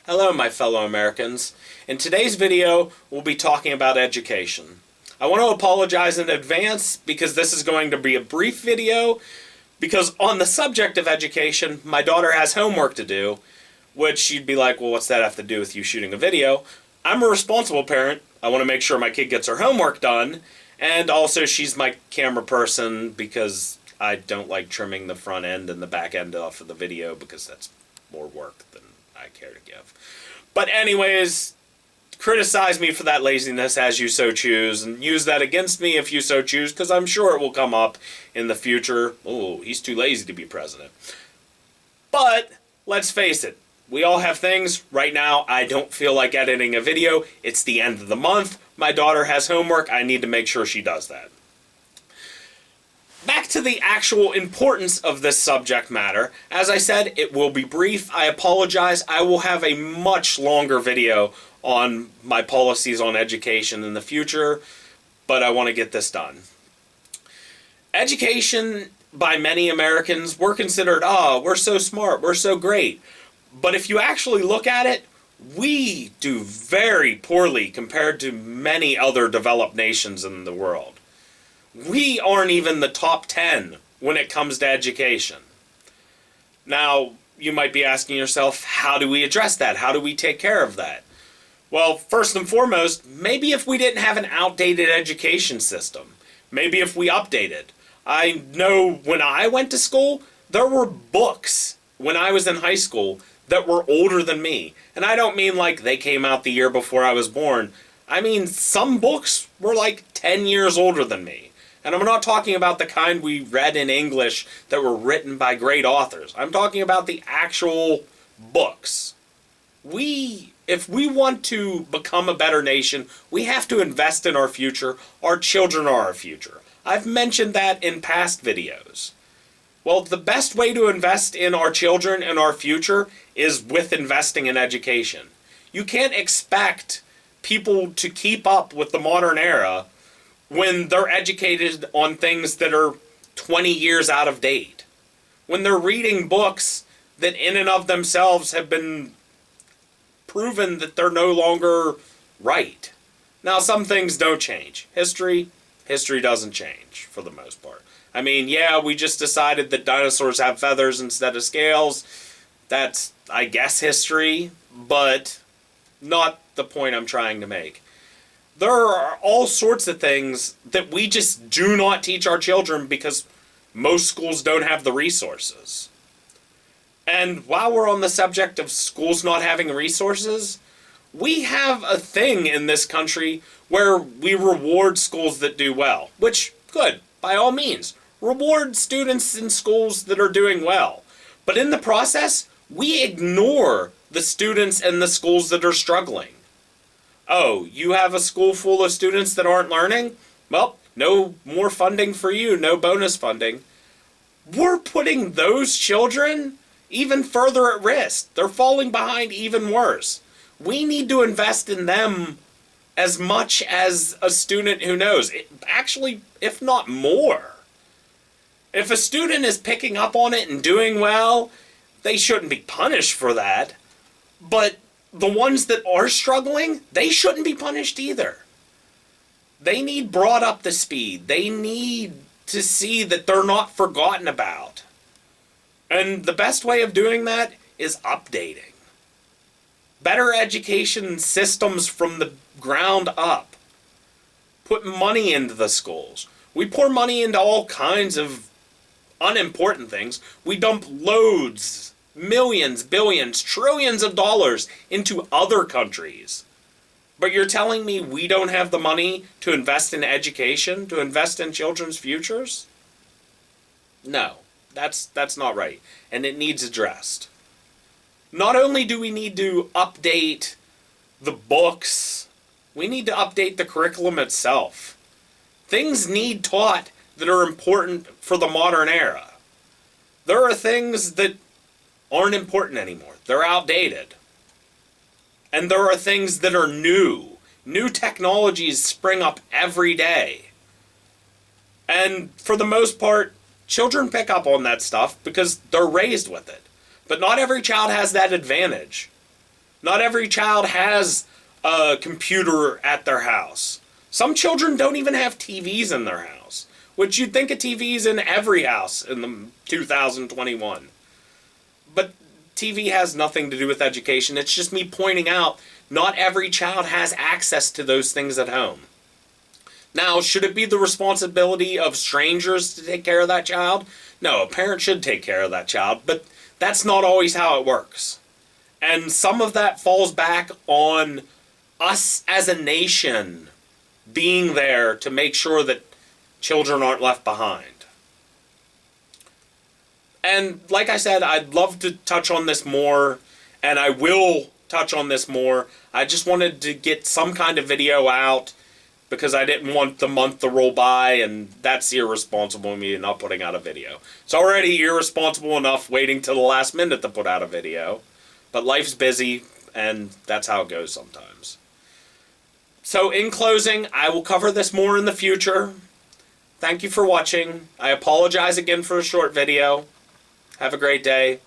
Hello, my fellow Americans. In today's video, we'll be talking about education. I want to apologize in advance because this is going to be a brief video because on the subject of education, my daughter has homework to do, which you'd be like, well, what's that have to do with you shooting a video? I'm a responsible parent. I want to make sure my kid gets her homework done, and also she's my camera person because I don't like trimming the front end and the back end off of the video because that's more work than I care to give. But anyways, criticize me for that laziness as you so choose, and use that against me if you so choose, because I'm sure it will come up in the future. Oh, he's too lazy to be president. But let's face it, we all have things. Right now, I don't feel like editing a video. It's the end of the month. My daughter has homework. I need to make sure she does that. Back to the actual importance of this subject matter. As I said, it will be brief. I apologize. I will have a much longer video on my policies on education in the future, but I want to get this done. Education, by many Americans, we're considered, we're so smart, we're so great. But if you actually look at it, we do very poorly compared to many other developed nations in the world. We aren't even the top 10 when it comes to education. Now, you might be asking yourself, how do we address that? How do we take care of that? Well, first and foremost, maybe if we didn't have an outdated education system, maybe if we updated. I know when I went to school, there were books when I was in high school that were older than me. And I don't mean like they came out the year before I was born. I mean, some books were like 10 years older than me. And I'm not talking about the kind we read in English that were written by great authors. I'm talking about the actual books. If we want to become a better nation, we have to invest in our future. Our children are our future. I've mentioned that in past videos. Well, the best way to invest in our children and our future is with investing in education. You can't expect people to keep up with the modern era when they're educated on things that are 20 years out of date. When they're reading books that in and of themselves have been proven that they're no longer right. Now, some things don't change. History doesn't change for the most part. I mean, yeah, we just decided that dinosaurs have feathers instead of scales. That's, I guess, history, but not the point I'm trying to make. There are all sorts of things that we just do not teach our children because most schools don't have the resources. And while we're on the subject of schools not having resources, we have a thing in this country where we reward schools that do well, which, good, by all means. Reward students in schools that are doing well. But in the process, we ignore the students in the schools that are struggling. Oh, you have a school full of students that aren't learning? Well, no more funding for you, no bonus funding. We're putting those children even further at risk. They're falling behind even worse. We need to invest in them as much as a student who knows. Actually, if not more. If a student is picking up on it and doing well, they shouldn't be punished for that. But the ones that are struggling, they shouldn't be punished either. They need brought up to speed. They need to see that they're not forgotten about. And the best way of doing that is updating. Better education systems from the ground up. Put money into the schools. We pour money into all kinds of unimportant things. We dump loads, millions, billions, trillions of dollars into other countries. But you're telling me we don't have the money to invest in education, to invest in children's futures? No, that's not right, and it needs addressed. Not only do we need to update the books, we need to update the curriculum itself. Things need taught that are important for the modern era. There are things that aren't important anymore. They're outdated. And there are things that are new. New technologies spring up every day. And for the most part, children pick up on that stuff because they're raised with it. But not every child has that advantage. Not every child has a computer at their house. Some children don't even have TVs in their house, which you'd think a TV's in every house in the 2021. But TV has nothing to do with education. It's just me pointing out not every child has access to those things at home. Now, should it be the responsibility of strangers to take care of that child? No, a parent should take care of that child, but that's not always how it works. And some of that falls back on us as a nation being there to make sure that children aren't left behind. And like I said, I'd love to touch on this more, and I will touch on this more. I just wanted to get some kind of video out because I didn't want the month to roll by, and that's irresponsible of me not putting out a video. It's already irresponsible enough waiting till the last minute to put out a video, but life's busy, and that's how it goes sometimes. So in closing, I will cover this more in the future. Thank you for watching. I apologize again for a short video. Have a great day.